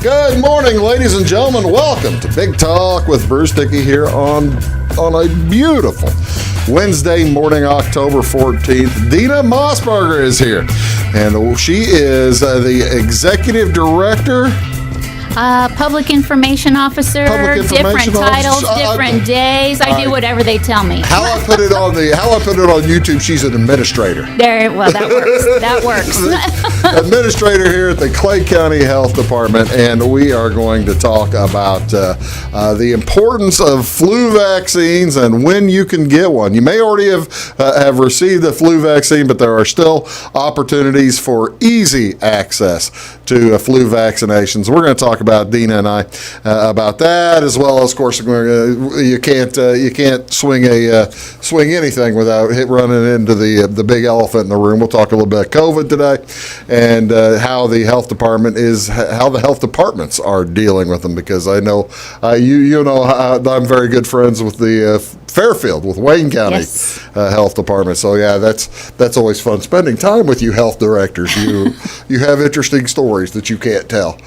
Good morning, ladies and gentlemen. Welcome to Big Talk with Bruce Dickey here on a beautiful Wednesday morning, October 14th. Deena Mosbarger is here, and she is the Executive Director. Public information officer, different titles, different days. I do whatever they tell me. How I put it on YouTube, she's an administrator. Well, that works. That works. Administrator here at the Clay County Health Department, and we are going to talk about the importance of flu vaccines and when you can get one. You may already have received a flu vaccine, but there are still opportunities for easy access to flu vaccinations. We're going to talk about Deena and I about that, as well as, of course, you can't swing anything without running into the big elephant in the room. We'll talk a little bit about COVID today and how the health departments are dealing with them, because I know you know I'm very good friends with the Fairfield, with Wayne County Health Department. So yeah, that's always fun spending time with you health directors. You have interesting stories that you can't tell.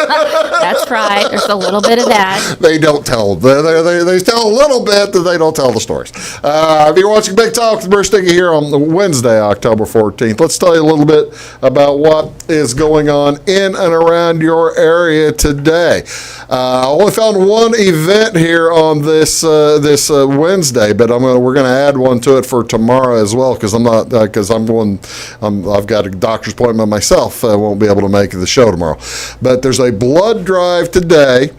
That's right. There's a little bit of that. They don't tell. They tell a little bit, that they don't tell the stories. If you're watching Big Talk with Bruce Dickey here on Wednesday, October 14th, let's tell you a little bit about what is going on in and around your area today. I only found one event here on this Wednesday, but we're going to add one to it for tomorrow as well, because I've got a doctor's appointment myself. I won't be able to make the show tomorrow. But there's a blood drive today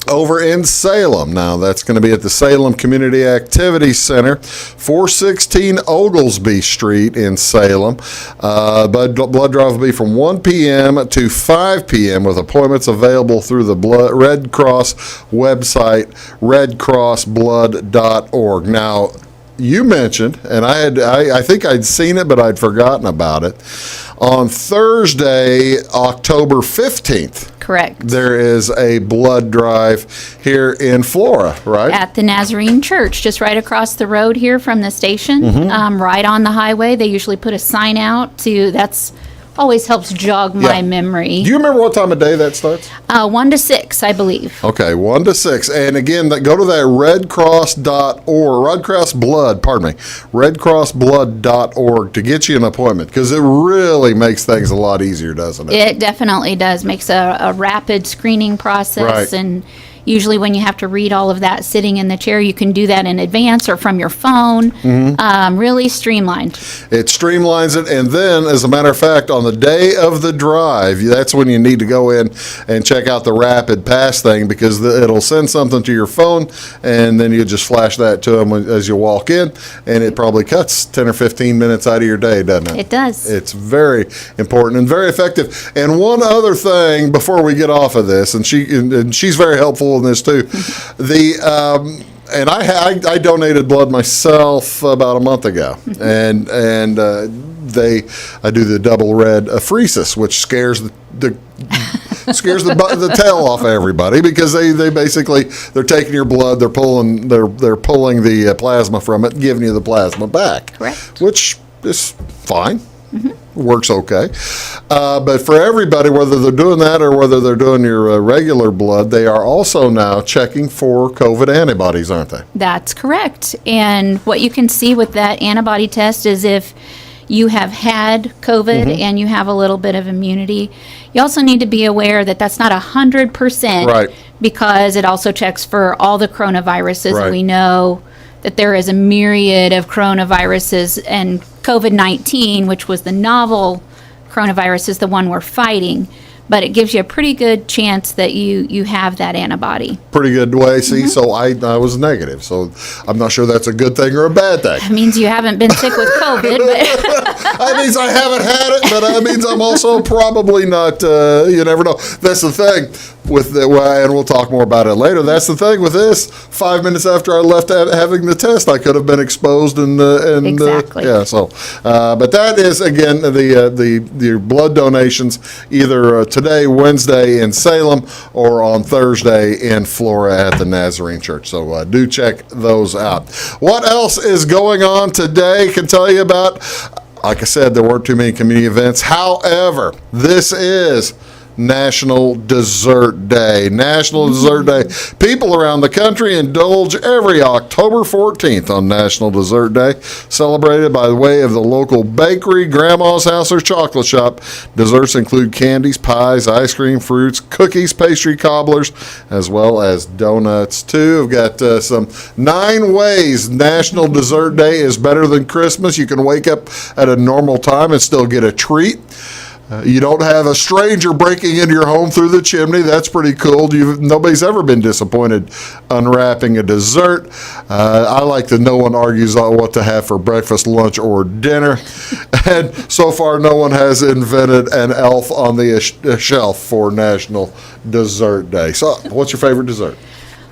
over in Salem. Now, that's going to be at the Salem Community Activity Center, 416 Oglesby Street in Salem. Blood drive will be from 1 p.m. to 5 p.m. with appointments available through the Red Cross website, redcrossblood.org. Now, you mentioned, and I think I'd seen it, but I'd forgotten about it. On Thursday, October 15th. Correct. There is a blood drive here in Flora, right? At the Nazarene Church, just right across the road here from the station, right on the highway. They usually put a sign out that's always helps jog my memory. Do you remember what time of day that starts? 1 to 6, I believe. Okay, 1 to 6. And again, go to that redcrossblood, redcrossblood.org to get you an appointment, because it really makes things a lot easier, doesn't it? It definitely does. Makes a rapid screening process. Right. And usually when you have to read all of that sitting in the chair, you can do that in advance or from your phone. Really streamlined. It streamlines it. And then, as a matter of fact, on the day of the drive, that's when you need to go in and check out the rapid pass thing, because it'll send something to your phone, and then you just flash that to them as you walk in, and it probably cuts 10 or 15 minutes out of your day, doesn't it? It does. It's very important and very effective. And one other thing before we get off of this, and she's very helpful in this too. And I donated blood myself about a month ago, and I do the double red apheresis, which scares the tail off of everybody, because they're taking your blood, they're pulling the plasma from it, and giving you the plasma back. Correct. Which is fine. Works okay. But for everybody, whether they're doing that or whether they're doing your regular blood, they are also now checking for COVID antibodies, aren't they? That's correct. And what you can see with that antibody test is if you have had COVID and you have a little bit of immunity. You also need to be aware that that's not 100%, right, because it also checks for all the coronaviruses. Right. We know that there is a myriad of coronaviruses, and COVID-19, which was the novel coronavirus, is the one we're fighting. But it gives you a pretty good chance that you have that antibody. Pretty good way. See, so I was negative. So I'm not sure that's a good thing or a bad thing. It means you haven't been sick with COVID. But that means I haven't had it, but that means I'm also probably not, you never know. That's the thing with and we'll talk more about it later. That's the thing with this. 5 minutes after I left having the test, I could have been exposed and exactly. So, but that is, again, the blood donations either today, Wednesday in Salem, or on Thursday in Flora at the Nazarene Church. So do check those out. What else is going on today? Can tell you about. Like I said, there weren't too many community events. However, this is National Dessert Day. National Dessert Day. People around the country indulge every October 14th on National Dessert Day, celebrated by the way of the local bakery, grandma's house, or chocolate shop. Desserts include candies, pies, ice cream, fruits, cookies, pastry cobblers, as well as donuts too. I've got some 9 ways National Dessert Day is better than Christmas. You can wake up at a normal time and still get a treat. You don't have a stranger breaking into your home through the chimney. That's pretty cool. Nobody's ever been disappointed unwrapping a dessert. I like that no one argues on what to have for breakfast, lunch, or dinner. And so far, no one has invented an elf on the shelf for National Dessert Day. So, what's your favorite dessert?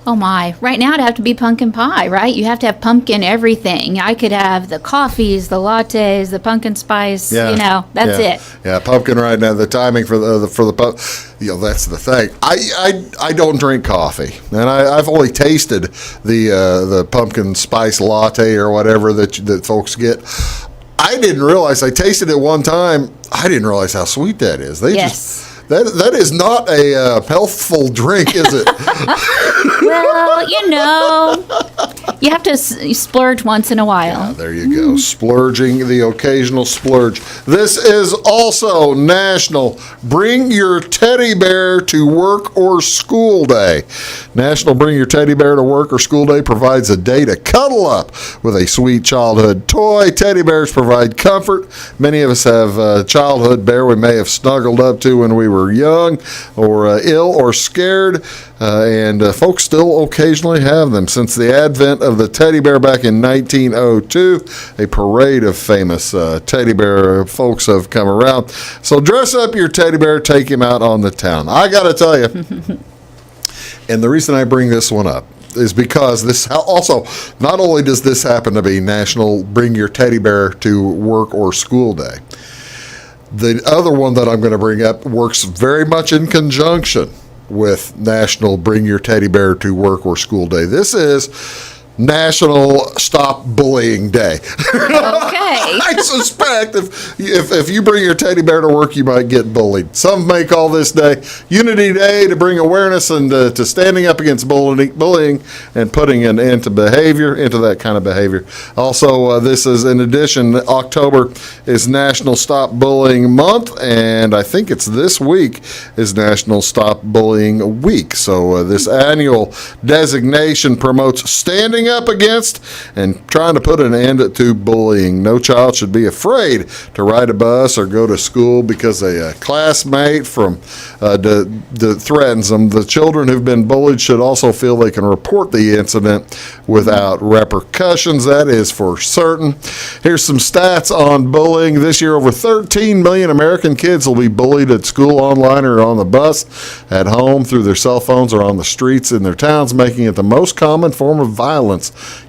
Oh my, right now it'd have to be pumpkin pie, right? You have to have pumpkin everything. I could have the coffees, the lattes, the pumpkin spice, that's it. Yeah, pumpkin right now, the timing for the that's the thing. I don't drink coffee, and I've only tasted the pumpkin spice latte or whatever that folks get. I didn't realize, I tasted it one time, I didn't realize how sweet that is. That is not a healthful drink, is it? Well, you have to splurge once in a while. Yeah, there you go. Splurging, the occasional splurge. This is also National Bring Your Teddy Bear to Work or School Day. National Bring Your Teddy Bear to Work or School Day provides a day to cuddle up with a sweet childhood toy. Teddy bears provide comfort. Many of us have a childhood bear we may have snuggled up to when we were young or ill or scared, and folks still occasionally have them. Since the advent of the teddy bear back in 1902, a parade of famous teddy bear folks have come around. So dress up your teddy bear, take him out on the town. I got to tell you, and the reason I bring this one up is because this also, not only does this happen to be National Bring Your Teddy Bear to Work or School Day, the other one that I'm going to bring up works very much in conjunction with National Bring Your Teddy Bear to Work or School Day. This is National Stop Bullying Day. Okay. I suspect if you bring your teddy bear to work, you might get bullied. Some may call this day Unity Day to bring awareness and to standing up against bullying and putting an end to that kind of behavior. Also, this is, in addition, October is National Stop Bullying Month, and I think it's this week is National Stop Bullying Week. So this annual designation promotes standing up against and trying to put an end to bullying. No child should be afraid to ride a bus or go to school because a classmate threatens them. The children who've been bullied should also feel they can report the incident without repercussions. That is for certain. Here's some stats on bullying. This year, over 13 million American kids will be bullied at school, online, or on the bus, at home, through their cell phones, or on the streets in their towns, making it the most common form of violence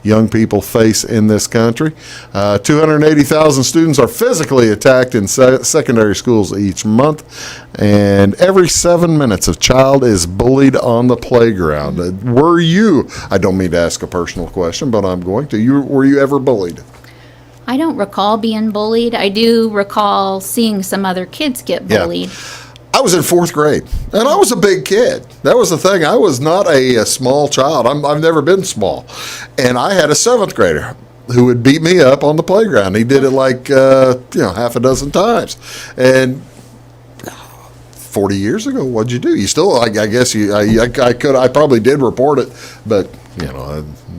young people face in this country. 280,000 students are physically attacked in secondary schools each month, and every 7 minutes a child is bullied on the playground. Were you, I don't mean to ask a personal question, but I'm going to, were you ever bullied? I don't recall being bullied. I do recall seeing some other kids get bullied. Yeah. I was in 4th grade, and I was a big kid. That was the thing. I was not a small child. I've never been small. And I had a 7th grader who would beat me up on the playground. He did it like, half a dozen times. And 40 years ago, what'd you do? You still, I guess I probably did report it, but,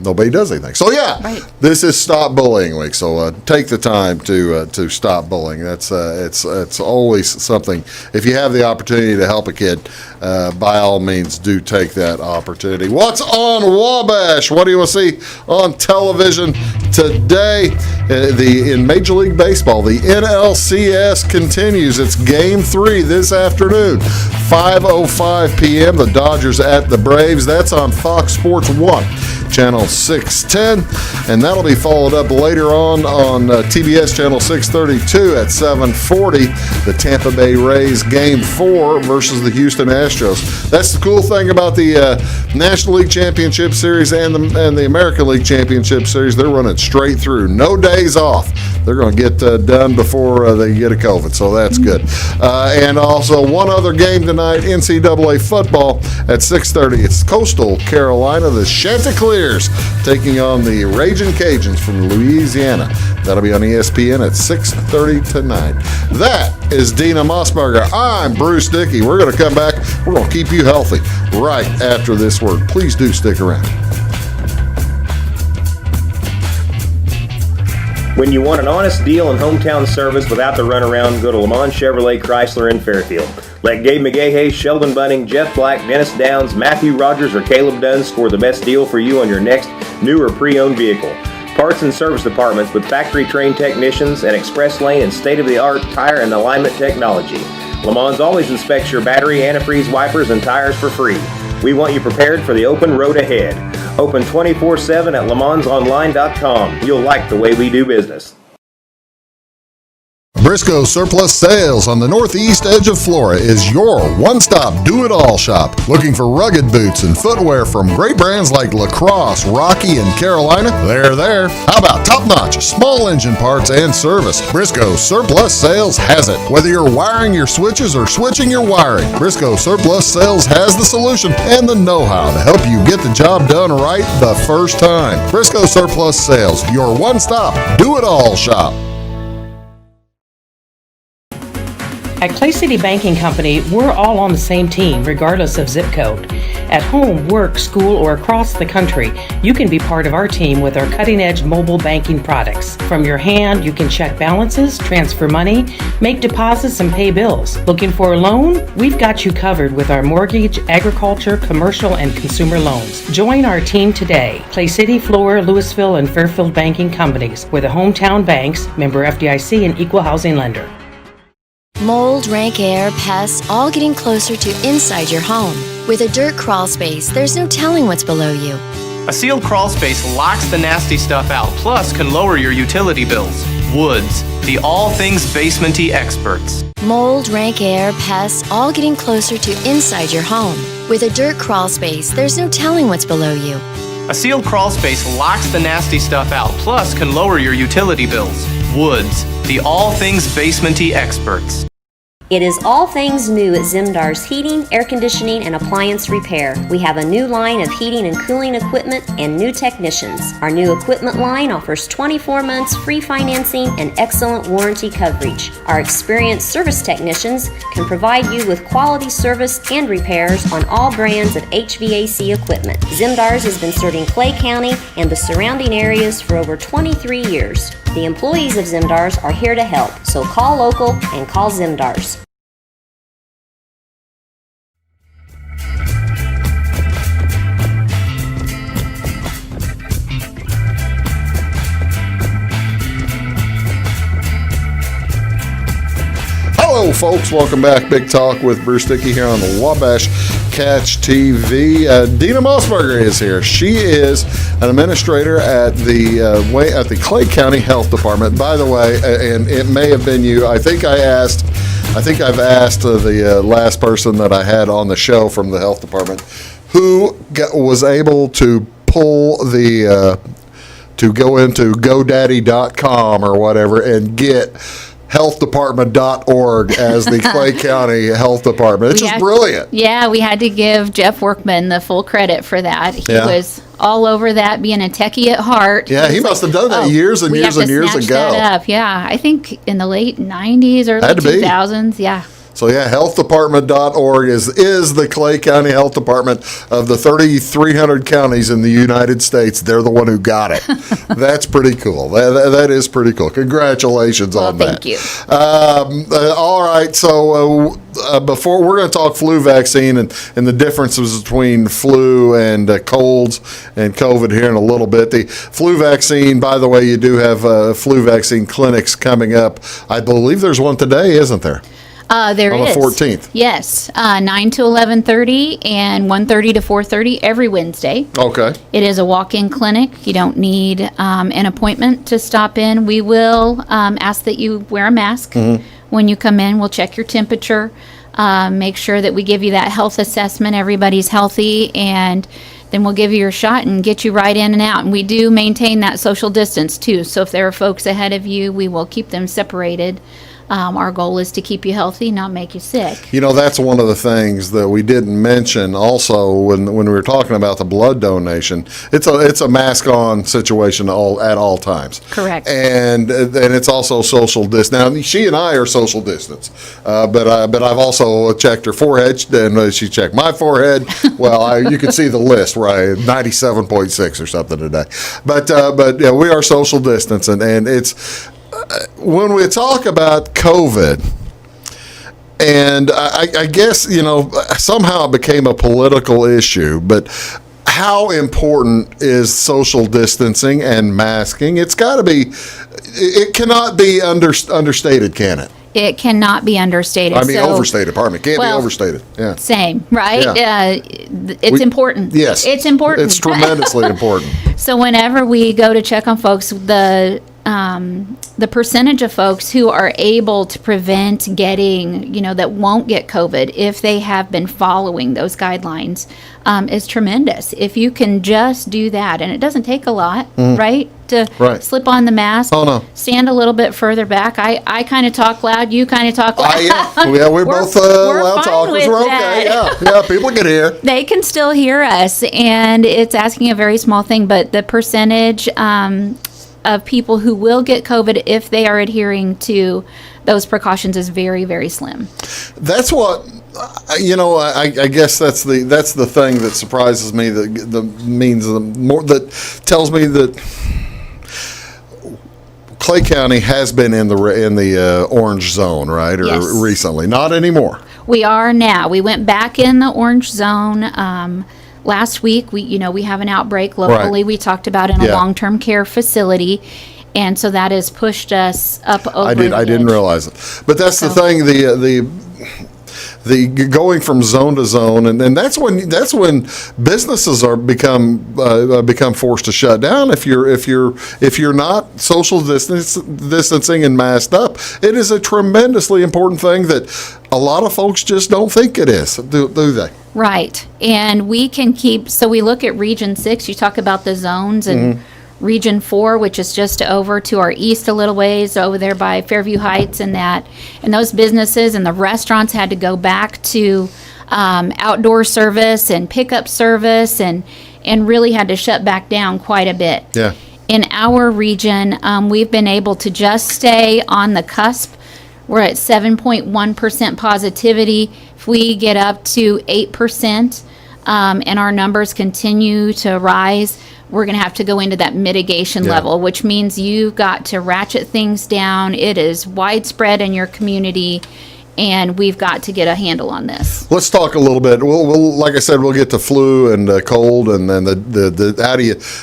nobody does anything. So Right. This is Stop Bullying Week. So take the time to stop bullying. That's it's always something. If you have the opportunity to help a kid, by all means, do take that opportunity. What's on Wabash? What do you want to see on television today? In Major League Baseball, the NLCS continues. It's Game 3 this afternoon, 5:05 p.m. The Dodgers at the Braves. That's on Fox Sports 1. channel 610, and that'll be followed up later on TBS channel 632 at 740, the Tampa Bay Rays Game 4 versus the Houston Astros. That's the cool thing about the National League Championship Series and the American League Championship Series. They're running straight through. No days off. They're going to get done before they get a COVID, so that's good. And also one other game tonight, NCAA football at 6:30. It's Coastal Carolina, the Chanticleers, taking on the Ragin' Cajuns from Louisiana. That'll be on ESPN at 6:30 tonight. That is Deena Mosbarger. I'm Bruce Dickey. We're going to come back. We're going to keep you healthy right after this word. Please do stick around. When you want an honest deal and hometown service without the runaround, go to Lamont Chevrolet Chrysler in Fairfield. Let Gabe McGahey, Sheldon Bunning, Jeff Black, Dennis Downs, Matthew Rogers, or Caleb Dunn score the best deal for you on your next new or pre-owned vehicle. Parts and service departments with factory-trained technicians and express lane and state-of-the-art tire and alignment technology. Lamont always inspects your battery, antifreeze, wipers, and tires for free. We want you prepared for the open road ahead. Open 24/7 at LeMansOnline.com. You'll like the way we do business. Briscoe Surplus Sales on the northeast edge of Flora is your one-stop do-it-all shop. Looking for rugged boots and footwear from great brands like Lacrosse, Rocky, and Carolina? They're there. How about top-notch small engine parts and service? Briscoe Surplus Sales has it. Whether you're wiring your switches or switching your wiring, Briscoe Surplus Sales has the solution and the know-how to help you get the job done right the first time. Briscoe Surplus Sales, your one-stop do-it-all shop. At Clay City Banking Company, we're all on the same team, regardless of zip code. At home, work, school, or across the country, you can be part of our team with our cutting-edge mobile banking products. From your hand, you can check balances, transfer money, make deposits, and pay bills. Looking for a loan? We've got you covered with our mortgage, agriculture, commercial, and consumer loans. Join our team today. Clay City, Flora, Louisville, and Fairfield Banking Companies. We're the hometown banks, member FDIC, and equal housing lender. Mold, rank air, pests, all getting closer to inside your home. With a dirt crawl space, there's no telling what's below you. A sealed crawl space locks the nasty stuff out, plus can lower your utility bills. Woods, the all things basement-y experts. Mold, rank air, pests, all getting closer to inside your home. With a dirt crawl space, there's no telling what's below you. A sealed crawl space locks the nasty stuff out, plus can lower your utility bills. Woods, the all things basement-y experts. It is all things new at Zimdar's Heating, Air Conditioning, and Appliance Repair. We have a new line of heating and cooling equipment and new technicians. Our new equipment line offers 24 months free financing and excellent warranty coverage. Our experienced service technicians can provide you with quality service and repairs on all brands of HVAC equipment. Zimdar's has been serving Clay County and the surrounding areas for over 23 years. The employees of Zimdar's are here to help, so call local and call Zimdar's. Hello, folks. Welcome back. Big Talk with Bruce Dickey here on the Wabash Catch TV. Deena Mosbarger is here. She is an administrator at the Clay County Health Department. By the way, and it may have been you. I think I've asked the last person that I had on the show from the health department who was able to pull to go into GoDaddy.com or whatever and get healthdepartment.org as the Clay County Health Department. It's just brilliant. Yeah, we had to give Jeff Workman the full credit for that. He was all over that, being a techie at heart. Yeah, he must have done that years and years and years ago. That up. Yeah, I think in the late 90s, early 2000s. Yeah. So yeah, healthdepartment.org is the Clay County Health Department of the 3,300 counties in the United States. They're the one who got it. That's pretty cool. That is pretty cool. Congratulations on that. Thank you. All right, so before we're going to talk flu vaccine and the differences between flu and colds and COVID here in a little bit. The flu vaccine, by the way, you do have flu vaccine clinics coming up. I believe there's one today, isn't there? There on is. the 14th. Yes, 9 to 11:30 and 1:30 to 4:30 every Wednesday. Okay. It is a walk-in clinic. You don't need an appointment to stop in. We will ask that you wear a mask when you come in. We'll check your temperature, make sure that we give you that health assessment. Everybody's healthy, and then we'll give you your shot and get you right in and out. And we do maintain that social distance too. So if there are folks ahead of you, we will keep them separated. Our goal is to keep you healthy, not make you sick. You know, that's one of the things that we didn't mention also when we were talking about the blood donation. It's a mask-on situation at all times. Correct. And it's also social distance. Now, she and I are social distance, but I've also checked her forehead, and she checked my forehead. Well, you can see the list, right? 97.6 or something today. But yeah, we are social distance, and it's. When we talk about COVID, and I guess, you know, somehow it became a political issue, but how important is social distancing and masking? It's got to be, it cannot be understated, can it? It cannot be understated. I mean, overstated, pardon me. Can't be overstated. Yeah. Same, right? Yeah. It's important. Yes. It's important. It's tremendously important. So whenever we go to check on folks, the percentage of folks who are able to prevent getting, you know, that won't get COVID if they have been following those guidelines is tremendous. If you can just do that, and it doesn't take a lot, right? To slip on the mask, stand a little bit further back. I kind of talk loud, you kind of talk loud. Yeah, we're both loud talkers. We're okay. Yeah, people can hear. They can still hear us, and it's asking a very small thing, but the percentage of people who will get COVID if they are adhering to those precautions is very, very slim. That's what, you know, I guess that's the thing that surprises me, that tells me that Clay County has been in the orange zone, right? Or yes. Recently. Not anymore. We are now. We went back in the orange zone last week. We have an outbreak locally. Right. We talked about in a long-term care facility, and so that has pushed us up over. I didn't realize it, but that's the thing. The going from zone to zone, and that's when businesses are become forced to shut down. If you're not social distancing and masked up, it is a tremendously important thing that a lot of folks just don't think it is, do they? Right, and we can we look at Region 6. You talk about the zones, and Region 4, which is just over to our east a little ways, over there by Fairview Heights and those businesses and the restaurants had to go back to outdoor service and pickup service and really had to shut back down quite a bit. Yeah. In our region, we've been able to just stay on the cusp. We're at 7.1% positivity. If we get up to 8% and our numbers continue to rise, we're going to have to go into that mitigation level, which means you've got to ratchet things down. It is widespread in your community, and we've got to get a handle on this. Let's talk a little bit. We'll like I said, we'll get to flu and cold, and then the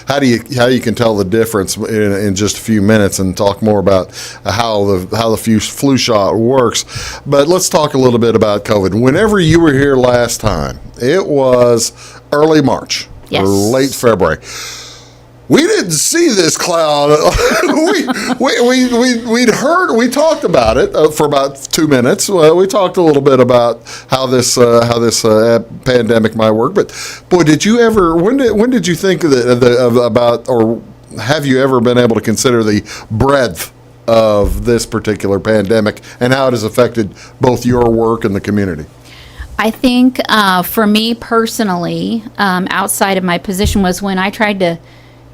how you can tell the difference in just a few minutes, and talk more about how the flu shot works. But let's talk a little bit about COVID. Whenever you were here last time, it was early March. Yes. Or late February. We didn't see this cloud. We talked about it for about 2 minutes. We talked a little bit about how this pandemic might work. But boy, did you ever? When did you think about, or have you ever been able to consider the breadth of this particular pandemic and how it has affected both your work and the community? I think for me personally, outside of my position, was when I tried to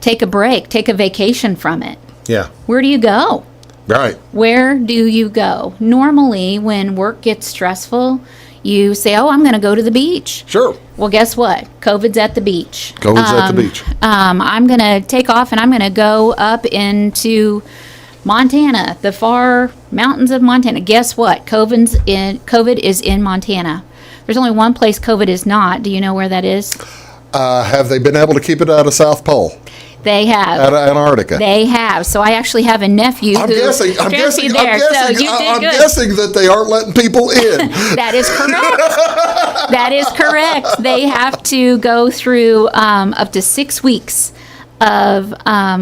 take a break, take a vacation from it. Yeah. Where do you go? Right. Where do you go? Normally, when work gets stressful, you say, oh, I'm going to go to the beach. Sure. Well, guess what? COVID's at the beach. At the beach. I'm going to take off and I'm going to go up into Montana, the far mountains of Montana. Guess what? COVID is in Montana. There's only one place COVID is not. Do you know where that is? Have they been able to keep it out of South Pole? They have. Out of Antarctica. They have. So I actually have a nephew who transferred there. So you did good. I'm guessing that they aren't letting people in. That is correct. That is correct. They have to go through up to 6 weeks of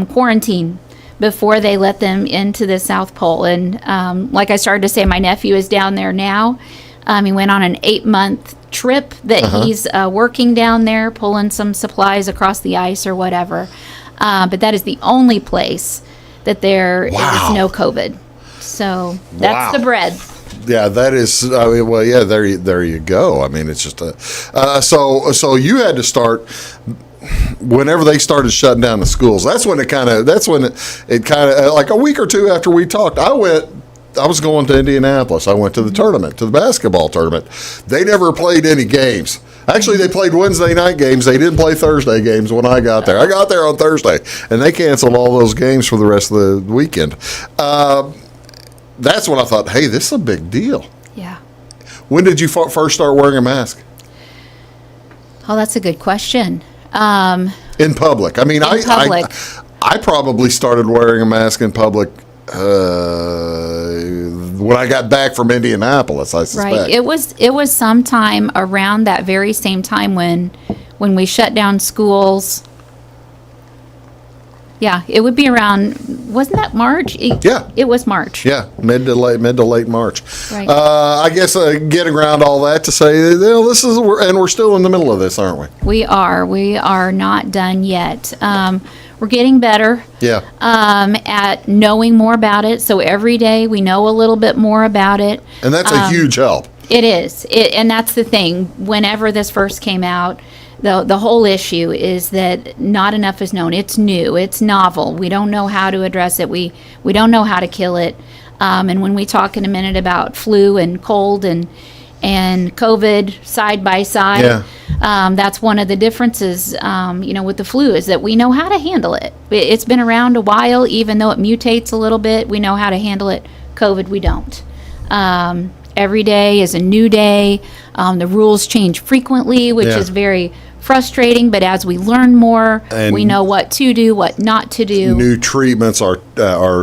quarantine before they let them into the South Pole. And like I started to say, my nephew is down there now. He went on an 8-month trip that he's working down there, pulling some supplies across the ice or whatever. But that is the only place that there is no COVID. So that's the bread. Yeah, that is. Well, yeah, there you go. I mean, it's just so you had to start whenever they started shutting down the schools. That's when it kind of like a week or two after we talked. I was going to Indianapolis. I went to the tournament, to the basketball tournament. They never played any games. Actually, they played Wednesday night games. They didn't play Thursday games when I got there. I got there on Thursday, and they canceled all those games for the rest of the weekend. That's when I thought, hey, this is a big deal. Yeah. When did you first start wearing a mask? Oh, that's a good question. In public. I mean, I probably started wearing a mask in public when I got back from Indianapolis, I suspect. Right. It was sometime around that very same time when we shut down schools. Yeah, it would be around. Wasn't that March? Yeah, it was March. Yeah, mid to late March. Right. I guess getting around all that to say, we're still in the middle of this, aren't we? We are not done yet. We're getting better. Yeah. At knowing more about it. So every day we know a little bit more about it. And that's a huge help. It is. And that's the thing. Whenever this first came out, the whole issue is that not enough is known. It's new. It's novel. We don't know how to address it. We don't know how to kill it. And when we talk in a minute about flu and cold and COVID side by side, that's one of the differences, with the flu is that we know how to handle it. It's been around a while, even though it mutates a little bit. We know how to handle it. COVID, we don't. Every day is a new day. The rules change frequently, which is very frustrating, but as we learn more, we know what to do, what not to do. New treatments are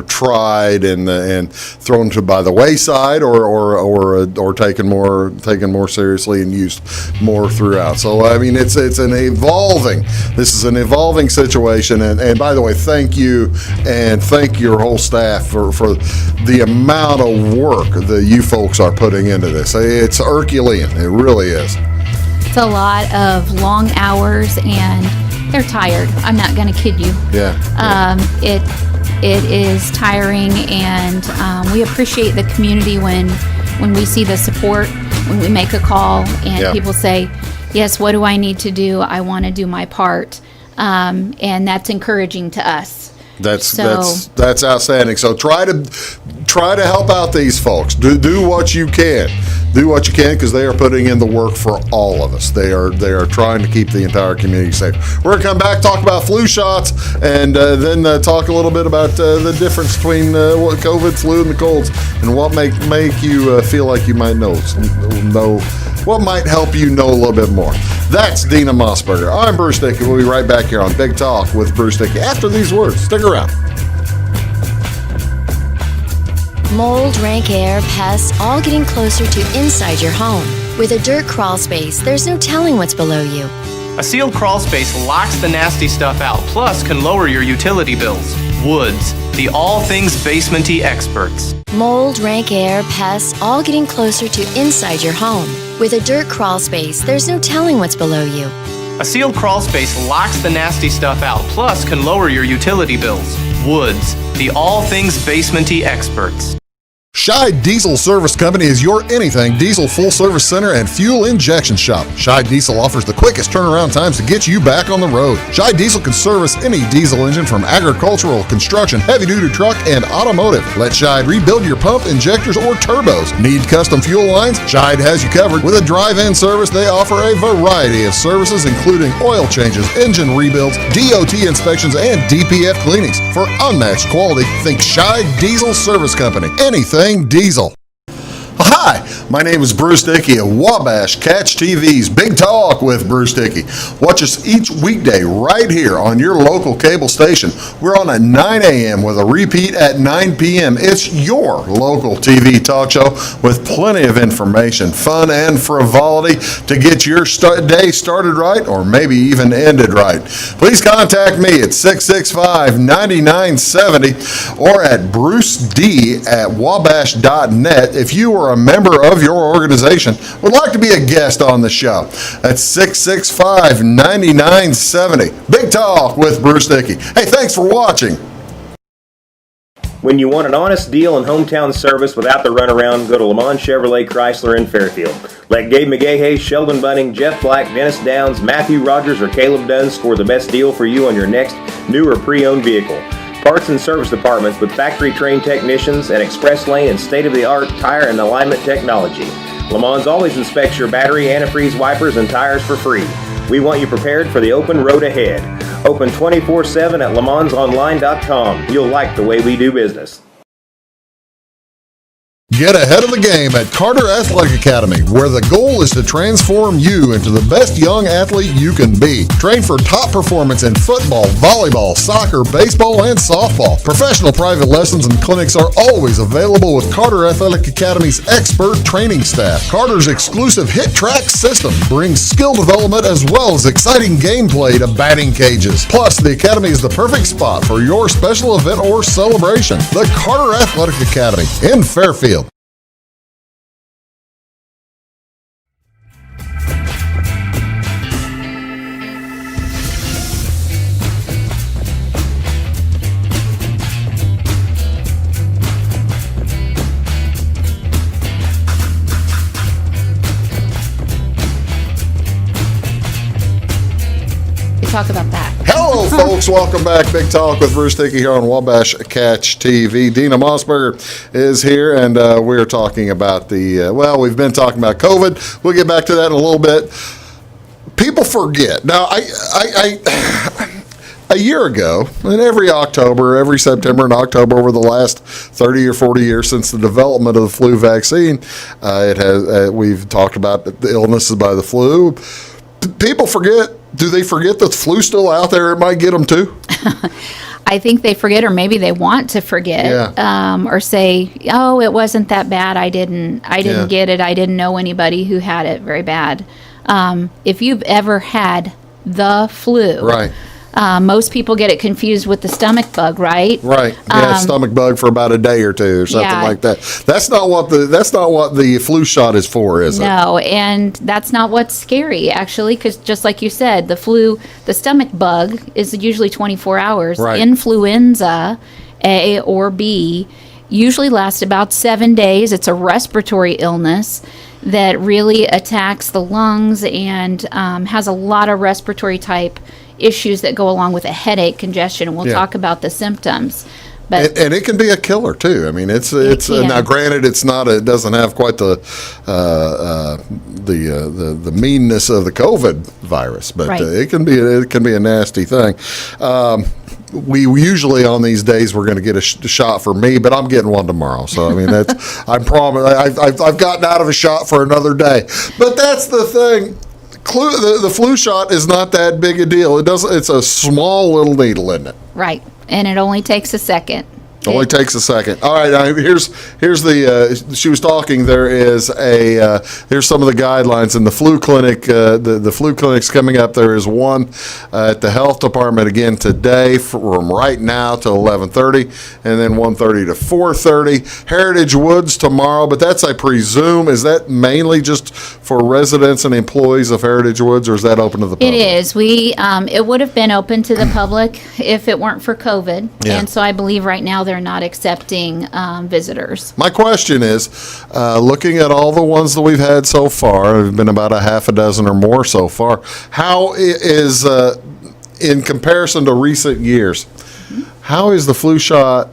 tried and thrown by the wayside, or taken more seriously and used more throughout. So I mean, this is an evolving situation. And by the way, thank you and thank your whole staff for the amount of work that you folks are putting into this. It's Herculean. It really is. It's a lot of long hours, and they're tired. I'm not going to kid you. Yeah. It is tiring, and we appreciate the community when we see the support, when we make a call, and people say, yes, what do I need to do? I want to do my part. And that's encouraging to us. That's outstanding. So try to help out these folks. Do what you can. Do what you can, because they are putting in the work for all of us. They are trying to keep the entire community safe. We're going to come back, talk about flu shots, and then talk a little bit about the difference between what COVID, flu, and the colds, and what make you feel like you might know what might help you know a little bit more. That's Deena Mosbarger. I'm Bruce Dickey. We'll be right back here on Big Talk with Bruce Dickey after these words. Stick around. Mold, rank air, pests, all getting closer to inside your home. With a dirt crawl space, there's no telling what's below you. A sealed crawl space locks the nasty stuff out, plus can lower your utility bills. Woods, the all things basement-y experts. Mold, rank air, pests, all getting closer to inside your home. With a dirt crawl space, there's no telling what's below you. A sealed crawl space locks the nasty stuff out, plus can lower your utility bills. Woods, the all things basement-y experts. Scheid Diesel Service Company is your anything diesel full service center and fuel injection shop. Scheid Diesel offers the quickest turnaround times to get you back on the road. Scheid Diesel can service any diesel engine from agricultural, construction, heavy-duty truck, and automotive. Let Scheid rebuild your pump, injectors, or turbos. Need custom fuel lines? Scheid has you covered. With a drive-in service, they offer a variety of services, including oil changes, engine rebuilds, DOT inspections, and DPF cleanings. For unmatched quality, think Scheid Diesel Service Company. Anything diesel. Hi, my name is Bruce Dickey of Wabash Catch TV's Big Talk with Bruce Dickey. Watch us each weekday right here on your local cable station. We're on at 9 a.m. with a repeat at 9 p.m. It's your local TV talk show with plenty of information, fun, and frivolity to get your day started right or maybe even ended right. Please contact me at 665-9970 or at bruced@wabash.net if you or a member of your organization would like to be a guest on the show. That's 665-9970. Big Talk with Bruce Dickey. Hey, thanks for watching. When you want an honest deal and hometown service without the runaround, go to Lamont Chevrolet Chrysler in Fairfield. Let Gabe McGahey, Sheldon Bunning, Jeff Black, Dennis Downs, Matthew Rogers, or Caleb Dunn score the best deal for you on your next new or pre-owned vehicle. Parts and service departments with factory-trained technicians and express lane and state-of-the-art tire and alignment technology. Lamont always inspects your battery, antifreeze, wipers, and tires for free. We want you prepared for the open road ahead. Open 24/7 at LaMonsOnline.com. You'll like the way we do business. Get ahead of the game at Carter Athletic Academy, where the goal is to transform you into the best young athlete you can be. Train for top performance in football, volleyball, soccer, baseball, and softball. Professional private lessons and clinics are always available with Carter Athletic Academy's expert training staff. Carter's exclusive Hit Track system brings skill development as well as exciting gameplay to batting cages. Plus, the Academy is the perfect spot for your special event or celebration. The Carter Athletic Academy in Fairfield. Talk about that. Hello, folks. Welcome back. Big Talk with Bruce Dickey here on Wabash Catch TV. Deena Mosbarger is here, and we're talking about we've been talking about COVID. We'll get back to that in a little bit. People forget. Now, a year ago, and every October, every September and October over the last 30 or 40 years since the development of the flu vaccine, we've talked about the illnesses by the flu. People forget. Do they forget that the flu's still out there? It might get them too. I think they forget, or maybe they want to forget, or say, "Oh, it wasn't that bad. I didn't get it. I didn't know anybody who had it very bad." If you've ever had the flu, right? Most people get it confused with the stomach bug, right? Right. Yeah, stomach bug for about a day or two or something like that. That's not what the flu shot is for, is it? No, and that's not what's scary, actually, because just like you said, the stomach bug is usually 24 hours. Right. Influenza, A or B, usually lasts about 7 days. It's a respiratory illness that really attacks the lungs and has a lot of respiratory type issues that go along with a headache, congestion, and we'll talk about the symptoms. But and it can be a killer too. I mean, it's now granted it doesn't have quite the meanness of the COVID virus, but right. It can be a nasty thing. We usually on these days we're going to get a shot for me, but I'm getting one tomorrow. So I mean I promise I've gotten out of a shot for another day. But that's the thing. The flu shot is not that big a deal. It's a small little needle, isn't it? Right, and it only takes a second. Only takes a second. All right, now here's the. She was talking. Here's some of the guidelines in the flu clinic. The flu clinic's coming up. There is one at the health department again today from right now to 11:30, and then 1:30 to 4:30. Heritage Woods tomorrow, but that's I presume is that mainly just for residents and employees of Heritage Woods, or is that open to the public? It is. It would have been open to the public if it weren't for COVID, and so I believe right now they're not accepting visitors. My question is, looking at all the ones that we've had so far, there have been about a half a dozen or more so far, how is, in comparison to recent years, how is the flu shot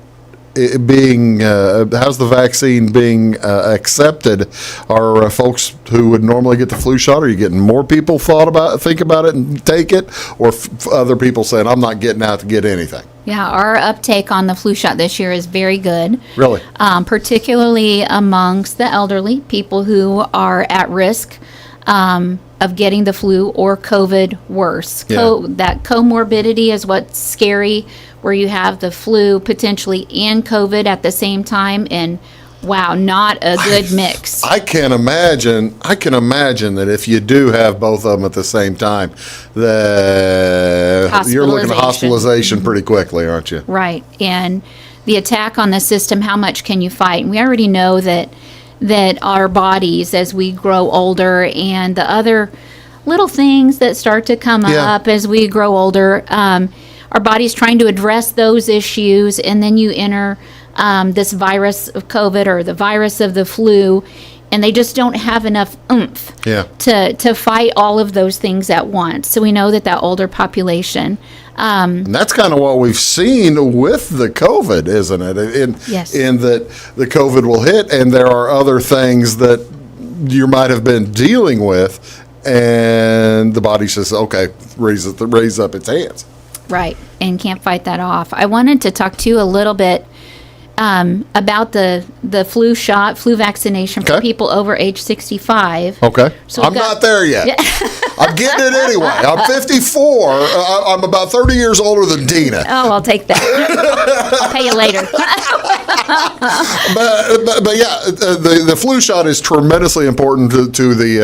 how's the vaccine being accepted? Are folks who would normally get the flu shot, are you getting more people think about it and take it, or other people saying, I'm not getting out to get anything? Yeah, our uptake on the flu shot this year is very good. Really? Particularly amongst the elderly, people who are at risk of getting the flu or COVID worse. Yeah. That comorbidity is what's scary, where you have the flu potentially and COVID at the same time, and wow, not a good mix. I can imagine that if you do have both of them at the same time, that you're looking at hospitalization pretty quickly, aren't you? Right. And the attack on the system, how much can you fight? And we already know that our bodies, as we grow older, and the other little things that start to come up as we grow older, our body's trying to address those issues, and then you enter this virus of COVID or the virus of the flu, and they just don't have enough oomph to fight all of those things at once. So we know that older population. And that's kind of what we've seen with the COVID, isn't it? Yes. In that the COVID will hit, and there are other things that you might have been dealing with, and the body says, okay, raise up its hands. Right, and can't fight that off. I wanted to talk to you a little bit about the flu vaccination for people over age 65. Okay. So I'm not there yet. I'm getting it anyway. I'm 54. I'm about 30 years older than Deena. Oh, I'll take that. I'll pay you later. but yeah, the flu shot is tremendously important how do they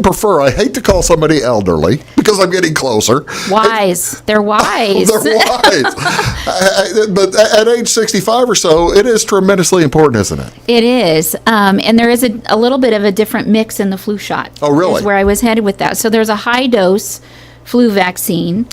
prefer? I hate to call somebody elderly because I'm getting closer. Wise. They're wise. They're wise. But at age 65 or so, it is tremendously important, isn't it? It is. And there is a little bit of a different mix in the flu shot. Oh, really? Is where I was headed with that. So there's a high dose flu vaccine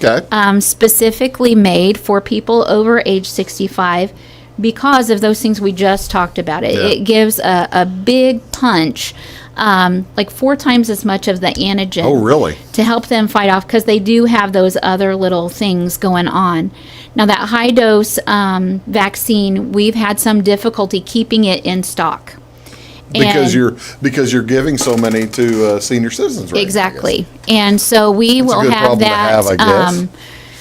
specifically made for people over age 65 because of those things we just talked about. It gives a big punch, like 4 times as much of the antigen. Oh, really? To help them fight off, because they do have those other little things going on. Now, that high dose vaccine, we've had some difficulty keeping it in stock. Because you're giving so many to senior citizens, right? Exactly. And so we will have that. I guess.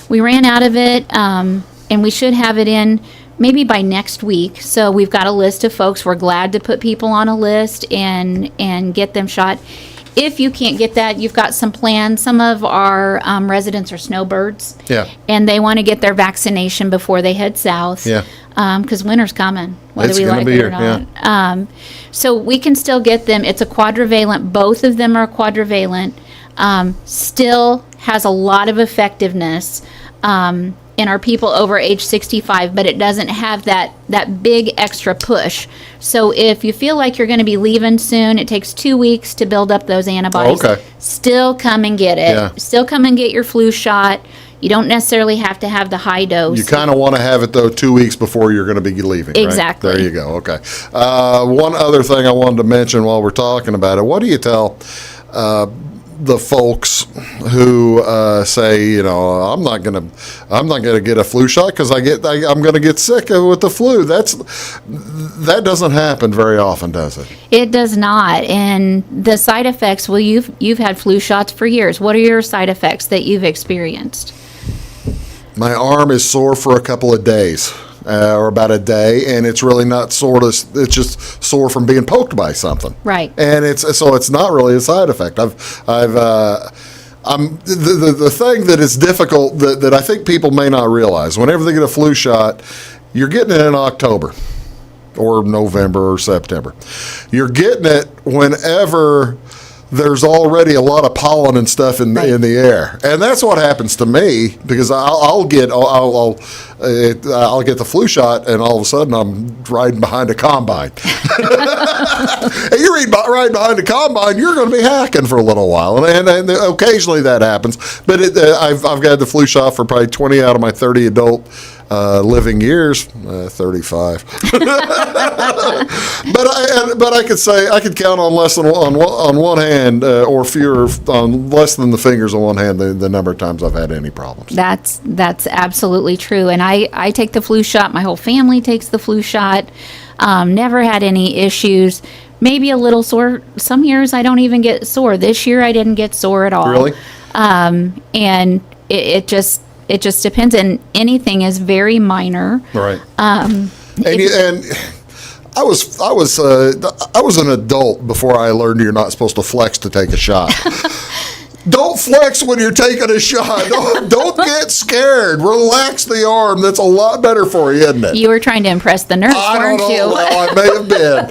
We ran out of it, and we should have it in maybe by next week. So we've got a list of folks. We're glad to put people on a list and get them shot. If you can't get that, you've got some plans. Some of our residents are snowbirds. Yeah. And they want to get their vaccination before they head south. Yeah. Because winter's coming, whether It's we gonna like be it here, or not. So we can still get them. It's a quadrivalent. Both of them are quadrivalent. Still has a lot of effectiveness in our people over age 65, but it doesn't have that big extra push. So if you feel like you're going to be leaving soon, it takes 2 weeks to build up those antibodies. Okay. Still come and get it. Yeah. Still come and get your flu shot. You don't necessarily have to have the high dose. You kind of want to have it, though, 2 weeks before you're going to be leaving, right? Exactly. There you go. Okay. One other thing I wanted to mention while we're talking about it, what do you tell the folks who say, I'm not gonna get a flu shot because I'm gonna get sick with the flu? That doesn't happen very often, does it? It does not. And the side effects, well, you've had flu shots for years. What are your side effects that you've experienced? My arm is sore for a couple of days. Or about a day, and it's really not sore. It's just sore from being poked by something. Right. And it's not really a side effect. The thing that is difficult that I think people may not realize, whenever they get a flu shot, you're getting it in October or November or September. You're getting it whenever there's already a lot of pollen and stuff in the air, and that's what happens to me because I'll get the flu shot, and all of a sudden I'm riding behind a combine. And you ride behind a combine, you're going to be hacking for a little while, and occasionally that happens. But I've got the flu shot for probably 20 out of my 30 adult living years, 35. But I could say I could count on one hand or fewer on less than the fingers on one hand the number of times I've had any problems. That's absolutely true. And I take the flu shot. My whole family takes the flu shot. Never had any issues. Maybe a little sore. Some years I don't even get sore. This year I didn't get sore at all. Really? And it it just depends, and anything is very minor. Right. And I was an adult before I learned you're not supposed to flex to take a shot. Don't flex when you're taking a shot. Don't get scared. Relax the arm. That's a lot better for you, isn't it? You were trying to impress the nurse, weren't you? Well, I may have been.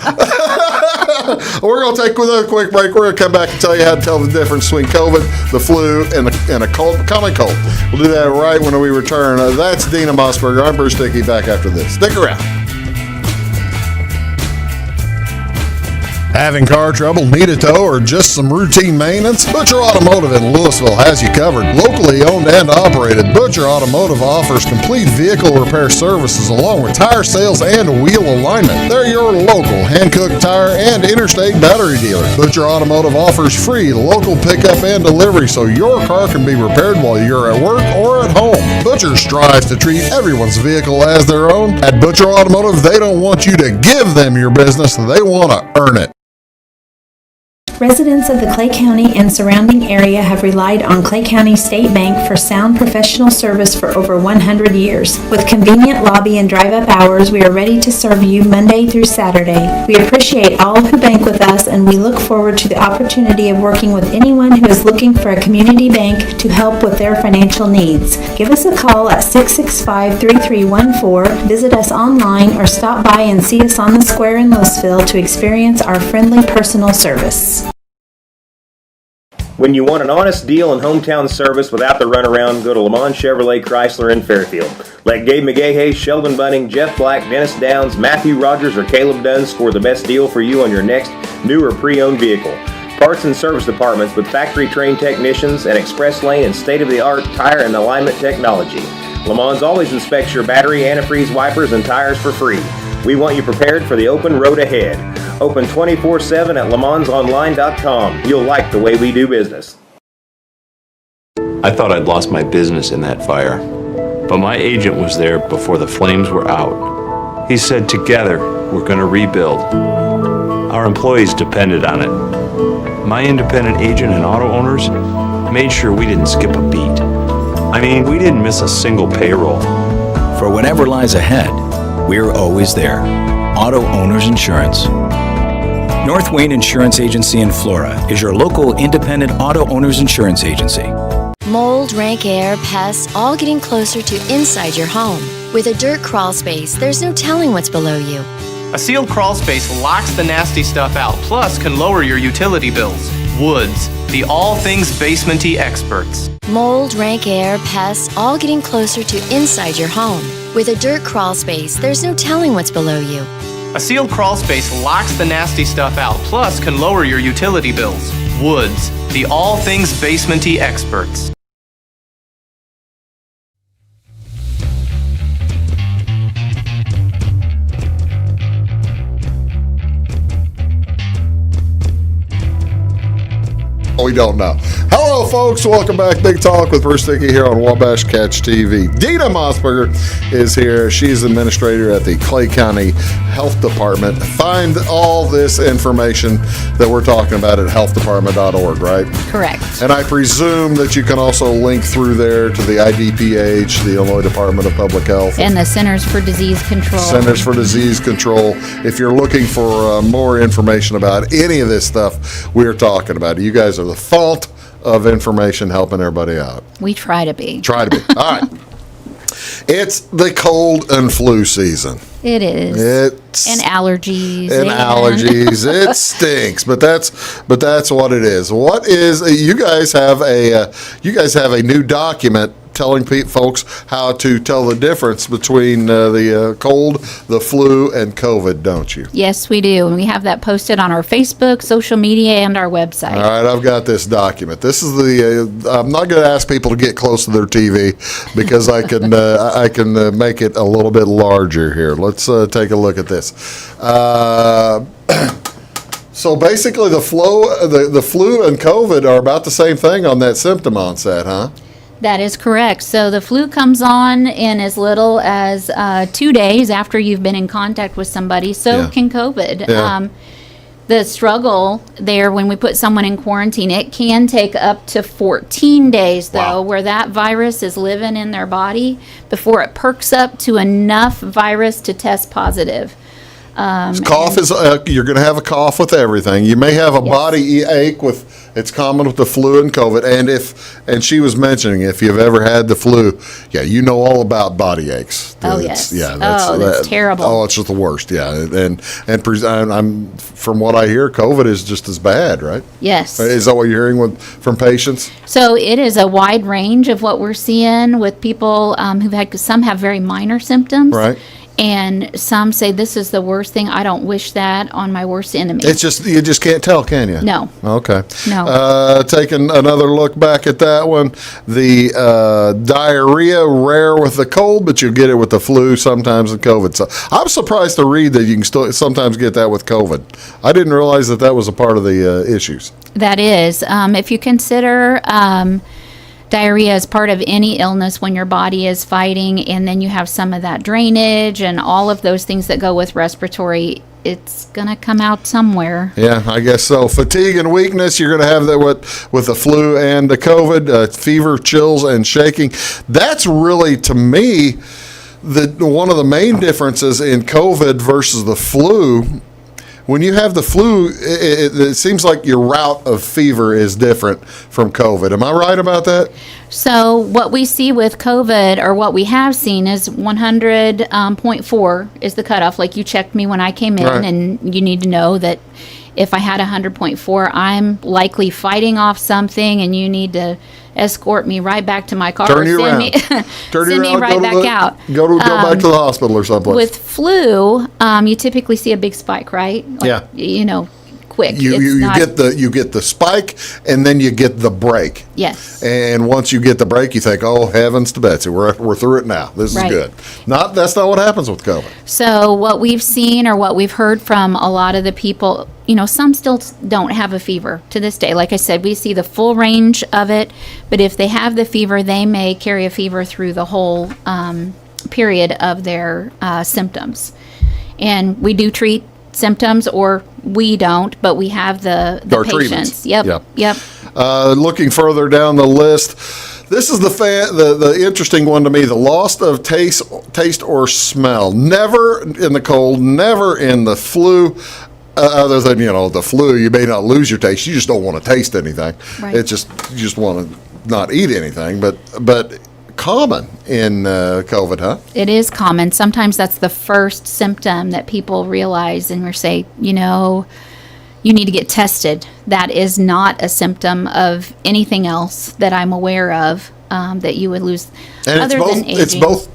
We're going to take another quick break. We're going to come back and tell you how to tell the difference between COVID, the flu, and a common cold. We'll do that right when we return. That's Deena Mosbarger. I'm Bruce Dickey. Back after this. Stick around. Having car trouble, need a tow, or just some routine maintenance? Butcher Automotive in Louisville has you covered. Locally owned and operated, Butcher Automotive offers complete vehicle repair services along with tire sales and wheel alignment. They're your local Hankook tire and interstate battery dealer. Butcher Automotive offers free local pickup and delivery so your car can be repaired while you're at work or at home. Butcher strives to treat everyone's vehicle as their own. At Butcher Automotive, they don't want you to give them your business, they want to earn it. Residents of the Clay County and surrounding area have relied on Clay County State Bank for sound professional service for over 100 years. With convenient lobby and drive-up hours, we are ready to serve you Monday through Saturday. We appreciate all who bank with us, and we look forward to the opportunity of working with anyone who is looking for a community bank to help with their financial needs. Give us a call at 665-3314, visit us online, or stop by and see us on the square in Louisville to experience our friendly personal service. When you want an honest deal and hometown service without the runaround, go to Lamont Chevrolet Chrysler in Fairfield. Let Gabe McGahey, Sheldon Bunning, Jeff Black, Dennis Downs, Matthew Rogers, or Caleb Dunn score the best deal for you on your next new or pre-owned vehicle. Parts and service departments with factory-trained technicians and express lane and state-of-the-art tire and alignment technology. Lamont's always inspects your battery, antifreeze, wipers, and tires for free. We want you prepared for the open road ahead. Open 24/7 at lemonsonline.com. You'll like the way we do business. I thought I'd lost my business in that fire, but my agent was there before the flames were out. He said, together, we're going to rebuild. Our employees depended on it. My independent agent and auto owners made sure we didn't skip a beat. I mean, we didn't miss a single payroll. For whatever lies ahead, we're always there. Auto Owners Insurance. North Wayne Insurance Agency in Flora is your local independent auto owners insurance agency. Mold, rank air, pests, all getting closer to inside your home. With a dirt crawl space, there's no telling what's below you. A sealed crawl space locks the nasty stuff out, plus can lower your utility bills. Woods, the all things basement-y experts. Mold, rank air, pests, all getting closer to inside your home. With a dirt crawl space, there's no telling what's below you. A sealed crawl space locks the nasty stuff out, plus can lower your utility bills. Woods, the all things basement-y experts. We don't know. Hello, folks. Welcome back. Big Talk with Bruce Dickey here on Wabash Catch TV. Deena Mosbarger is here. She's administrator at the Clay County Health Department. Find all this information that we're talking about at healthdepartment.org, right? Correct. And I presume that you can also link through there to the IDPH, the Illinois Department of Public Health. And the Centers for Disease Control. Centers for Disease Control. If you're looking for more information about any of this stuff we're talking about, you guys are the font of information helping everybody out. We try to be. Try to be. All right. It's the cold and flu season. It is. And allergies. And allergies. It stinks, but that's what it is. What is you guys have a new document telling folks how to tell the difference between the cold, the flu, and COVID, don't you? Yes, we do. And we have that posted on our Facebook, social media, and our website. All right, I've got this document. This is I'm not going to ask people to get close to their TV because I can make it a little bit larger here. Let's take a look at this. So basically, the flu and COVID are about the same thing on that symptom onset, huh? That is correct. So the flu comes on in as little as 2 days after you've been in contact with somebody. So can COVID. Yeah. The struggle there when we put someone in quarantine, it can take up to 14 days, though, where that virus is living in their body before it perks up to enough virus to test positive. Cough is you're going to have a cough with everything. You may have a body ache it's common with the flu and COVID. And she was mentioning if you've ever had the flu, you know all about body aches. Yes. That's terrible. Oh, it's just the worst. Yeah, and I'm from what I hear, COVID is just as bad, right? Yes. Is that what you're hearing from patients? So it is a wide range of what we're seeing with people who've had. Some have very minor symptoms, right? And some say this is the worst thing. I don't wish that on my worst enemy. It's just you just can't tell, can you? No. Okay. No. Taking another look back at that one, the diarrhea rare with the cold, but you get it with the flu sometimes and COVID. So I'm surprised to read that you can still sometimes get that with COVID. I didn't realize that was a part of the issues. That is, if you consider. Diarrhea is part of any illness when your body is fighting, and then you have some of that drainage and all of those things that go with respiratory. It's going to come out somewhere. Yeah, I guess so. Fatigue and weakness, you're going to have that with the flu and the COVID, fever, chills, and shaking. That's really, to me, one of the main differences in COVID versus the flu. When you have the flu, it seems like your route of fever is different from COVID. Am I right about that? So what we see with COVID, or what we have seen, is 100.4 is the cutoff. Like you checked me when I came in, right. And you need to know that if I had 100.4, I'm likely fighting off something, and you need to escort me right back to my car. Turn you send around. Me, Turn send me right back out. Go back to the hospital or someplace. With flu, you typically see a big spike, right? Like, quick. You get the spike, and then you get the break. Yes. And once you get the break, you think, "Oh, heavens to Betsy, we're through it now. This is good." That's not what happens with COVID. So what we've seen, or what we've heard from a lot of the people, some still don't have a fever to this day. Like I said, we see the full range of it, but if they have the fever, they may carry a fever through the whole period of their symptoms. And we do treat symptoms, or we don't, but we have the patients. Yep. Looking further down the list, this is the interesting one to me: the loss of taste or smell. Never in the cold, never in the flu. Other than the flu, you may not lose your taste. You just don't want to taste anything. Right. It's just you just want to not eat anything. But common in COVID, huh? It is common. Sometimes that's the first symptom that people realize, and we say, you need to get tested. That is not a symptom of anything else that I'm aware of that you would lose. And other than aging. It's both.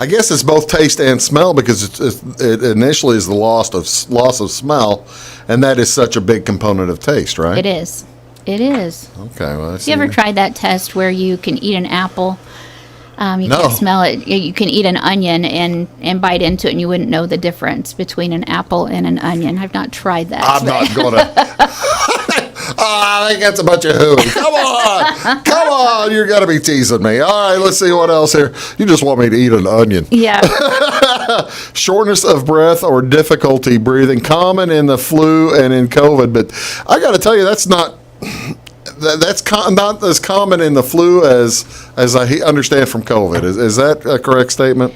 I guess it's both taste and smell, because it initially is the loss of smell, and that is such a big component of taste, right? It is. It is. Okay. Well, you ever tried that test where you can eat an apple? You No. can't smell it. You can eat an onion and bite into it, and you wouldn't know the difference between an apple and an onion. I've not tried that. I'm not gonna. I think that's a bunch of hooey. Come on, you're gonna be teasing me. All right, let's see what else here. You just want me to eat an onion. Yeah. Shortness of breath or difficulty breathing, common in the flu and in COVID, but I got to tell you, that's not. That's not as common in the flu as I understand from COVID. Is that a correct statement?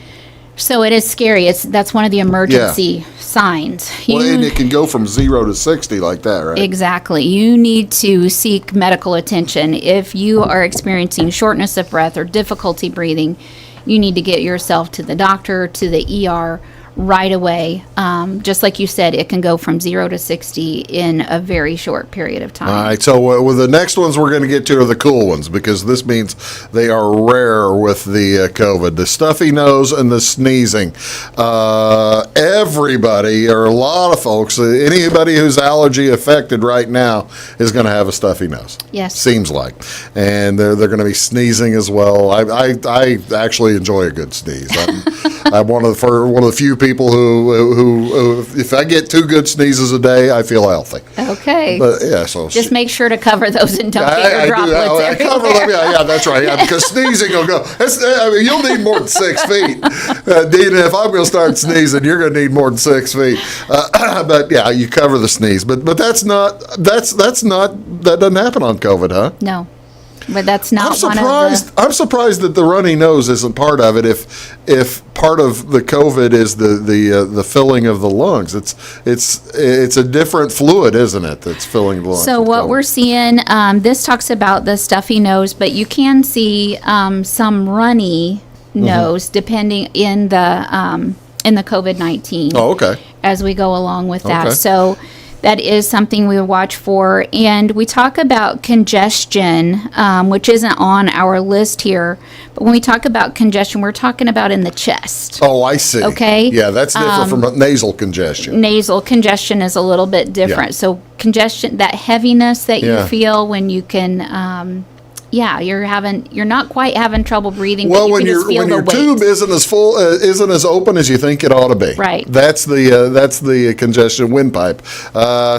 So it is scary. That's one of the emergency signs. And it can go from 0 to 60 like that, right? Exactly. You need to seek medical attention. If you are experiencing shortness of breath or difficulty breathing, you need to get yourself to the doctor, to the ER right away. Just like you said, it can go from 0 to 60 in a very short period of time. All right, so with the next ones we're going to get to are the cool ones, because this means they are rare with the COVID. The stuffy nose and the sneezing. Everybody, or a lot of folks, anybody who's allergy affected right now is going to have a stuffy nose. Yes. Seems like. And they're going to be sneezing as well. I actually enjoy a good sneeze. I'm one of the few people people who if I get 2 good sneezes a day, I feel healthy. Okay. But yeah, so Just make sure to cover those and don't get your droplets I cover them. everywhere. Yeah, that's right. Yeah, because sneezing will go. You'll need more than 6 feet, Deena. If I'm going to start sneezing, you're going to need more than 6 feet. But yeah, you cover the sneeze. But that doesn't happen on COVID, huh? No. But that's not I'm surprised that the runny nose isn't part of it. If part of the COVID is the filling of the lungs, it's a different fluid, isn't it? That's filling the lungs. So what we're seeing, this talks about the stuffy nose, but you can see some runny nose depending in the COVID-19. Oh, okay. As we go along with that, Okay. so. That is something we watch for. And we talk about congestion, which isn't on our list here. But when we talk about congestion, we're talking about in the chest. Oh, I see. Okay. Yeah, that's different from nasal congestion. Nasal congestion is a little bit different. Yeah. So congestion, that heaviness that you feel when you can, you're not quite having trouble breathing, Well, but when you can just feel the your weight. tube isn't as full, isn't as open as you think it ought to be. Right. That's the congestion windpipe.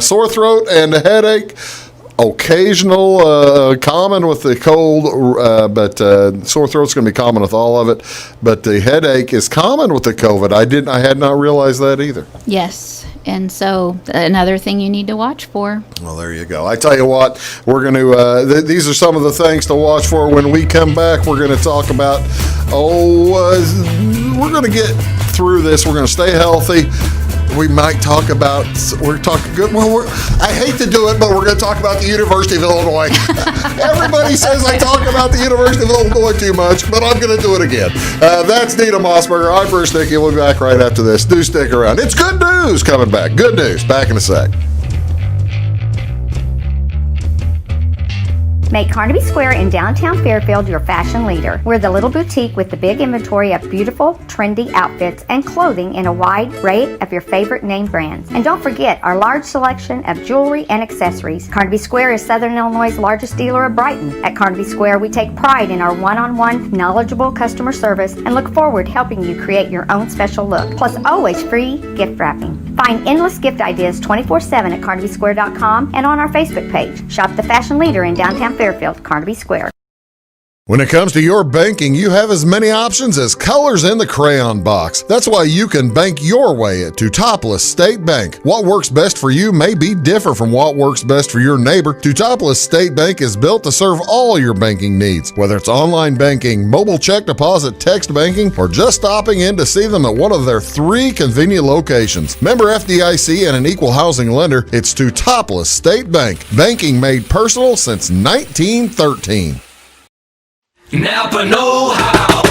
Sore throat and a headache. Occasional, common with the cold, but sore throat's going to be common with all of it. But the headache is common with the COVID. I had not realized that either. Yes. And so another thing you need to watch for. Well, there you go. I tell you what, we're going to, these are some of the things to watch for when we come back. We're going to talk about, we're going to get through this. We're going to stay healthy. We might talk about, I hate to do it, but we're going to talk about the University of Illinois. Everybody says I talk about the University of Illinois too much, but I'm going to do it again. That's Deena Mosbarger. I'm Bruce Dickey. We'll be back right after this. Do stick around. It's good news coming back. Good news. Back in a sec. Make Carnaby Square in downtown Fairfield your fashion leader. We're the little boutique with the big inventory of beautiful, trendy outfits and clothing in a wide array of your favorite name brands. And don't forget our large selection of jewelry and accessories. Carnaby Square is Southern Illinois' largest dealer of Brighton. At Carnaby Square, we take pride in our one-on-one, knowledgeable customer service and look forward to helping you create your own special look. Plus, always free gift wrapping. Find endless gift ideas 24/7 at carnabysquare.com and on our Facebook page. Shop the fashion leader in downtown Fairfield, Carnaby Square. When it comes to your banking, you have as many options as colors in the crayon box. That's why you can bank your way at Teutopolis State Bank. What works best for you may be different from what works best for your neighbor. Teutopolis State Bank is built to serve all your banking needs, whether it's online banking, mobile check deposit, text banking, or just stopping in to see them at one of their 3 convenient locations. Member FDIC and an equal housing lender, it's Teutopolis State Bank. Banking made personal since 1913. Napa know-how.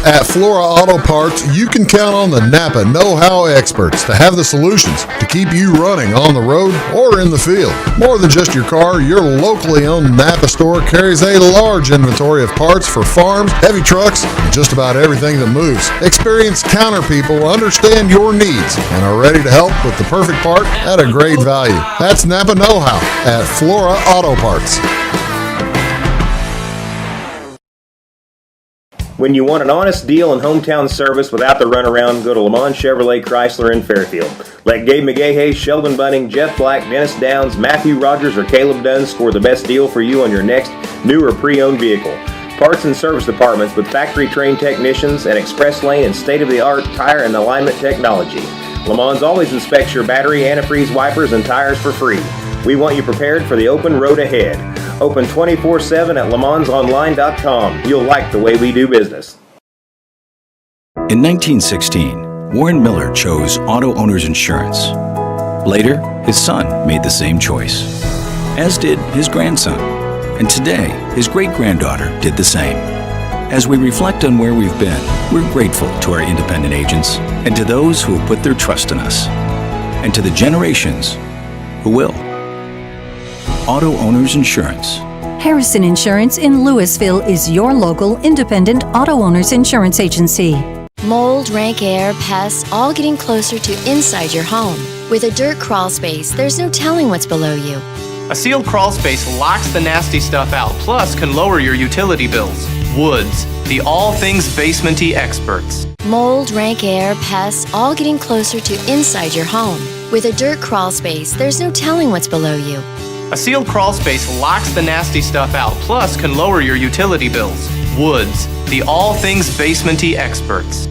At Flora Auto Parts, you can count on the Napa know-how experts to have the solutions to keep you running on the road or in the field. More than just your car, your locally owned Napa store carries a large inventory of parts for farms, heavy trucks, and just about everything that moves. Experienced counter people understand your needs and are ready to help with the perfect part at a great value. That's Napa know-how at Flora Auto Parts. When you want an honest deal and hometown service without the runaround, go to Lamont Chevrolet Chrysler in Fairfield. Let Gabe McGahey, Sheldon Bunning, Jeff Black, Dennis Downs, Matthew Rogers, or Caleb Dunn score the best deal for you on your next new or pre-owned vehicle. Parts and service departments with factory-trained technicians and express lane and state-of-the-art tire and alignment technology. Lamont always inspects your battery, antifreeze, wipers, and tires for free. We want you prepared for the open road ahead. Open 24/7 at LeMansOnline.com. You'll like the way we do business. In 1916, Warren Miller chose auto owner's insurance. Later, his son made the same choice, as did his grandson. And today, his great-granddaughter did the same. As we reflect on where we've been, we're grateful to our independent agents and to those who have put their trust in us, and to the generations who will. Auto Owners Insurance. Harrison Insurance in Louisville is your local independent auto owners insurance agency. Mold, rank air, pests, all getting closer to inside your home. With a dirt crawl space, there's no telling what's below you. A sealed crawl space locks the nasty stuff out, plus can lower your utility bills. Woods, the all things basementy experts. Mold, rank air, pests, all getting closer to inside your home. With a dirt crawl space, there's no telling what's below you. A sealed crawl space locks the nasty stuff out, plus can lower your utility bills. Woods, the all things basementy experts.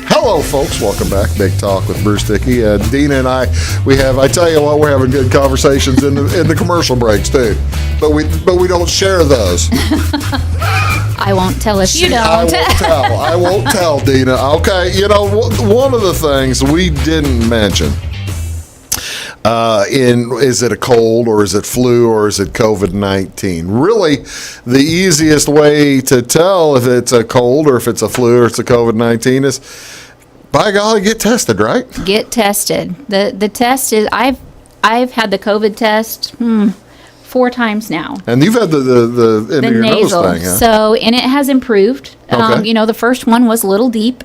Hello, folks. Welcome back. Big Talk with Bruce Dickey. Deena and I tell you what, we're having good conversations in the commercial breaks too. But we don't share those. I won't tell if you don't. I won't tell, Deena. Okay, one of the things we didn't mention is it a cold or is it flu or is it COVID-19? Really, the easiest way to tell if it's a cold or if it's a flu or it's a COVID-19 is, by golly, get tested, right? Get tested. The test is, I've had the COVID test 4 times now. And you've had the end of your nasal nose thing, huh? So, and it has improved. Okay. The first one was a little deep.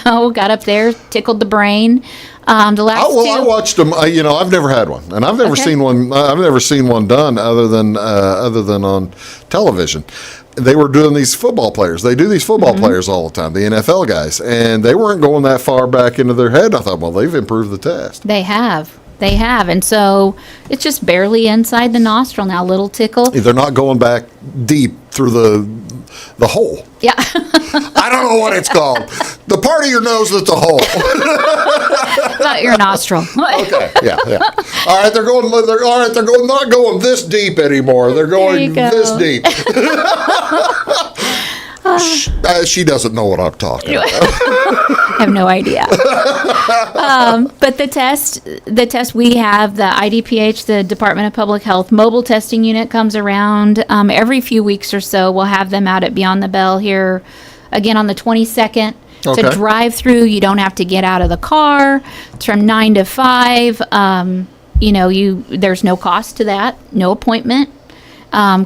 Got up there, tickled the brain. The last two. I watched them. I've never had one, and I've never seen one. I've never seen one done other than on television. They were doing these football players. They do these football players all the time, the NFL guys, and they weren't going that far back into their head. I thought, well, they've improved the test. They have, and so it's just barely inside the nostril now, little tickle. They're not going back deep through the hole. Yeah. I don't know what it's called. The part of your nose that's a hole. Not your nostril. Okay. Yeah. All right. They're not going this deep anymore. They're going this deep. She doesn't know what I'm talking about. I have no idea. But the test we have, the IDPH, the Department of Public Health mobile testing unit comes around every few weeks or so. We'll have them out at Beyond the Bell here again on the 22nd. Okay. To drive through, you don't have to get out of the car. It's from 9 to 5. There's no cost to that, no appointment.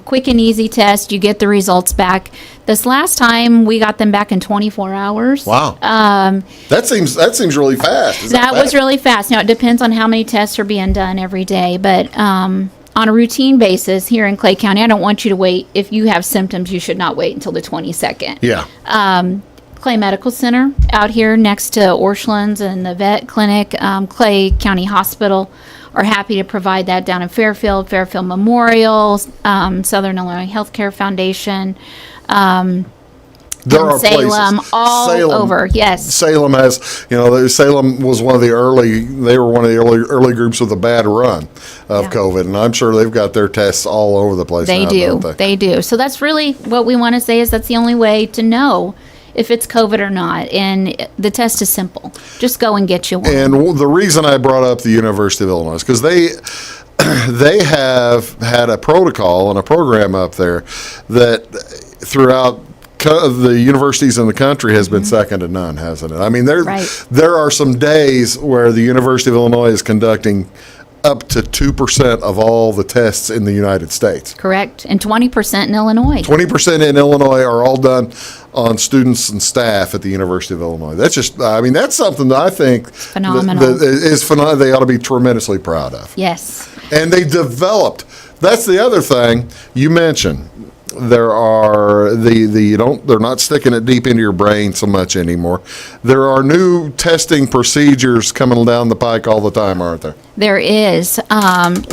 Quick and easy test. You get the results back. This last time we got them back in 24 hours. Wow. That seems really fast. That was really fast. Now it depends on how many tests are being done every day, but on a routine basis here in Clay County, I don't want you to wait. If you have symptoms, you should not wait until the 22nd. Yeah. Clay Medical Center out here next to Orscheln's and the vet clinic, Clay County Hospital are happy to provide that down in Fairfield Memorial, Southern Illinois Healthcare Foundation, there are Salem, places. all over. Yes. Salem has, Salem was one of the early groups with a bad run of COVID, and I'm sure they've got their tests all over the place. They do. They do. So that's really what we want to say is that's the only way to know if it's COVID or not. And the test is simple. Just go and get you one. And the reason I brought up the University of Illinois is because they have had a protocol and a program up there that throughout the universities in the country has been second to none, hasn't it? I mean, there are some days where the University of Illinois is conducting up to 2% of all the tests in the United States. Correct. And 20% in Illinois. 20% in Illinois are all done on students and staff at the University of Illinois. That's that's something that I think phenomenal. Is phenomenal. They ought to be tremendously proud of. Yes. And they developed, that's the other thing you mentioned. There are they're not sticking it deep into your brain so much anymore. There are new testing procedures coming down the pike all the time, aren't there? There is.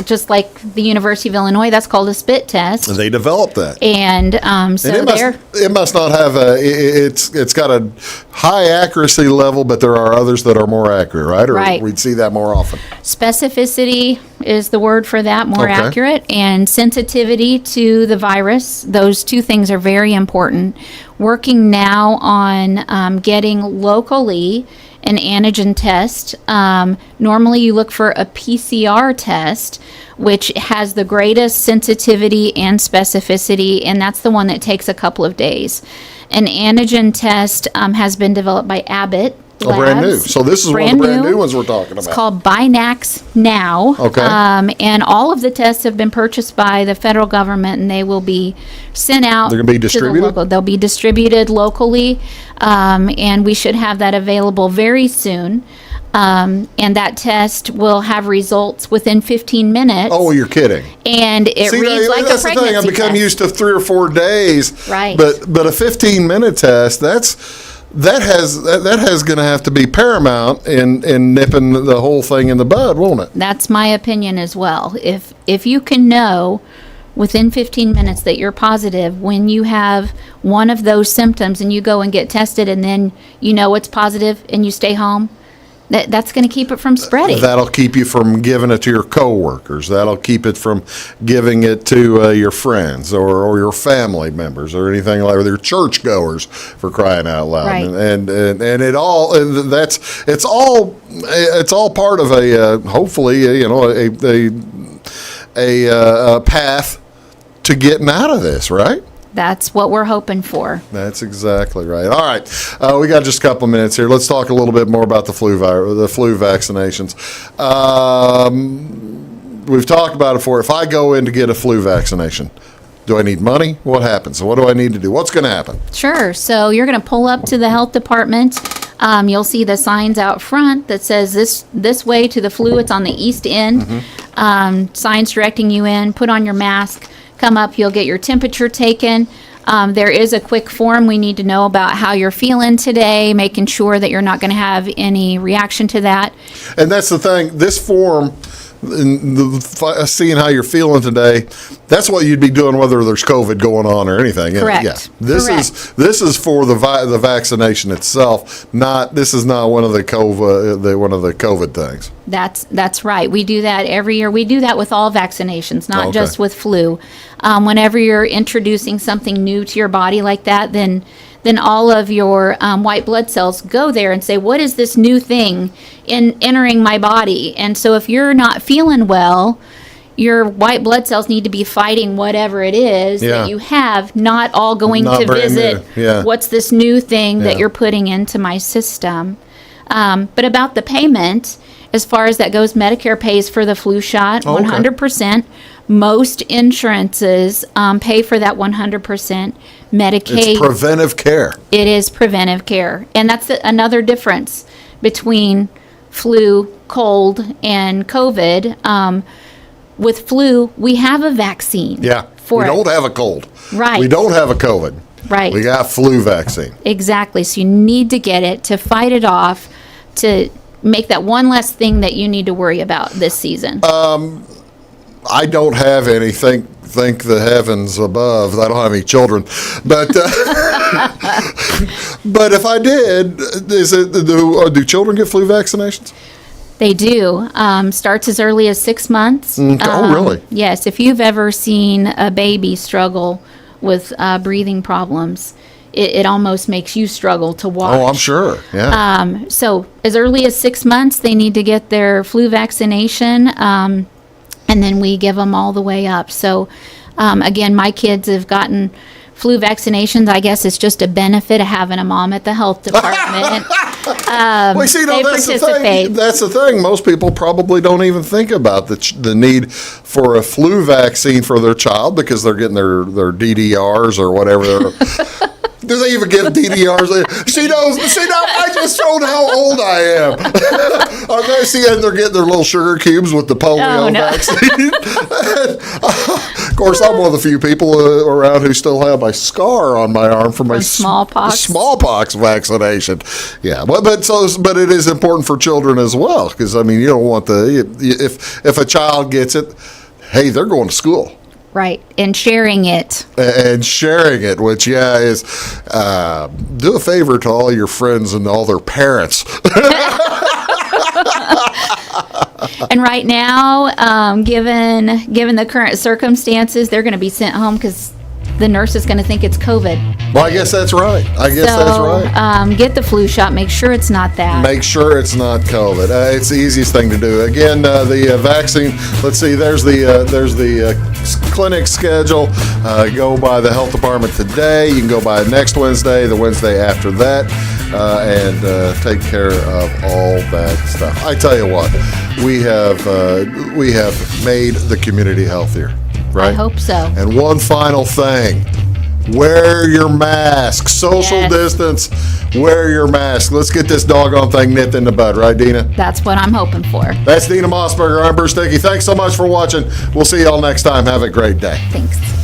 Just like the University of Illinois, that's called a spit test. They developed that. And it must not have it's got a high accuracy level, but there are others that are more accurate, right? Or we'd see that more often. Specificity is the word for that, more accurate, and sensitivity to the virus. Those two things are very important. Working now on getting locally an antigen test. Normally you look for a PCR test, which has the greatest sensitivity and specificity, and that's the one that takes a couple of days. An antigen test has been developed by Abbott Oh, brand new. labs. So this is one of the brand new ones we're talking about. It's called Binax Now. Okay. And all of the tests have been purchased by the federal government, and they will be sent out. They're gonna be to the distributed? local- They'll be distributed locally, and we should have that available very soon. And that test will have results within 15 minutes. Oh, you're kidding. And it See, reads like a that's the pregnancy thing. I've become test. used to 3 or 4 days. Right. But a 15-minute test, that has going to have to be paramount in nipping the whole thing in the bud, won't it? That's my opinion as well. If you can know within 15 minutes that you're positive when you have one of those symptoms and you go and get tested and then you know it's positive and you stay home, that's going to keep it from spreading. That'll keep you from giving it to your coworkers. That'll keep it from giving it to your friends or your family members or anything like that. Your churchgoers, for crying out loud. Right. And it all it's all part of a hopefully a path to getting out of this, right? That's what we're hoping for. That's exactly right. All right, we got just a couple of minutes here. Let's talk a little bit more about the flu vaccinations. We've talked about it before. If I go in to get a flu vaccination, do I need money? What happens? What do I need to do? What's going to happen? Sure. So you're going to pull up to the health department. You'll see the signs out front that says this way to the flu. It's on the east end. Signs directing you in. Put on your mask. Come up, you'll get your temperature taken. There is a quick form we need to know about how you're feeling today, making sure that you're not going to have any reaction to that. And that's the thing. This form, seeing how you're feeling today, that's what you'd be doing whether there's COVID going on or anything. Correct. Yeah. This is for the vaccination itself. This is not one of the COVID things. That's right. We do that every year. We do that with all vaccinations, not Okay. just with flu. Whenever you're introducing something new to your body like that, then all of your white blood cells go there and say, what is this new thing entering my body? And so if you're not feeling well, your white blood cells need to be fighting whatever it is Yeah. that you have, not all going Not to brand visit new. Yeah. what's this new thing Yeah. that you're putting into my system. But about the payment, as far as that goes, Medicare pays for the flu shot, Oh, okay. 100%. Most insurances pay for that 100%. Medicaid. It's preventive care. It is preventive care. And that's another difference between flu, cold, and COVID. With flu, we have a vaccine. Yeah. For we it. don't have a cold. Right. We don't have a COVID. Right. We got flu vaccine. Exactly. So you need to get it to fight it off, to make that one less thing that you need to worry about this season. I don't have any. Thank the heavens above. I don't have any children, but but if I did, do children get flu vaccinations? They do. Starts as early as 6 months. Oh, really? Yes. If you've ever seen a baby struggle with breathing problems, it almost makes you struggle to watch. Oh, I'm sure. Yeah. So as early as 6 months, they need to get their flu vaccination, and then we give them all the way up. So again, my kids have gotten flu vaccinations. I guess it's just a benefit of having a mom at the health department. Well, see, they that's the participate. thing. That's the thing. Most people probably don't even think about the need for a flu vaccine for their child because they're getting their DDRs or whatever. Do they even get DDRs? She knows. See, now I just showed how old I am. And they're getting their little sugar cubes with the polio vaccine. Of course, I'm one of the few people around who still have my scar on my arm from my smallpox vaccination. Yeah, but it is important for children as well because I mean you don't want if a child gets it, hey, they're going to school. Right, and sharing it. Which, is do a favor to all your friends and all their parents. And right now, given the current circumstances, they're going to be sent home because the nurse is going to think it's COVID. Well, I guess that's right. Get the flu shot. Make sure it's not that. Make sure it's not COVID. It's the easiest thing to do. Again, the vaccine. Let's see. There's the clinic schedule. Go by the health department today. You can go by next Wednesday, the Wednesday after that, and take care of all that stuff. I tell you what, we have made the community healthier. Right? I hope so. And one final thing. Wear your mask. Social distance. Wear your mask. Let's get this doggone thing nipped in the bud, right, Deena? That's what I'm hoping for. That's Deena Mosbarger. I'm Bruce Dickey. Thanks so much for watching. We'll see y'all next time. Have a great day. Thanks.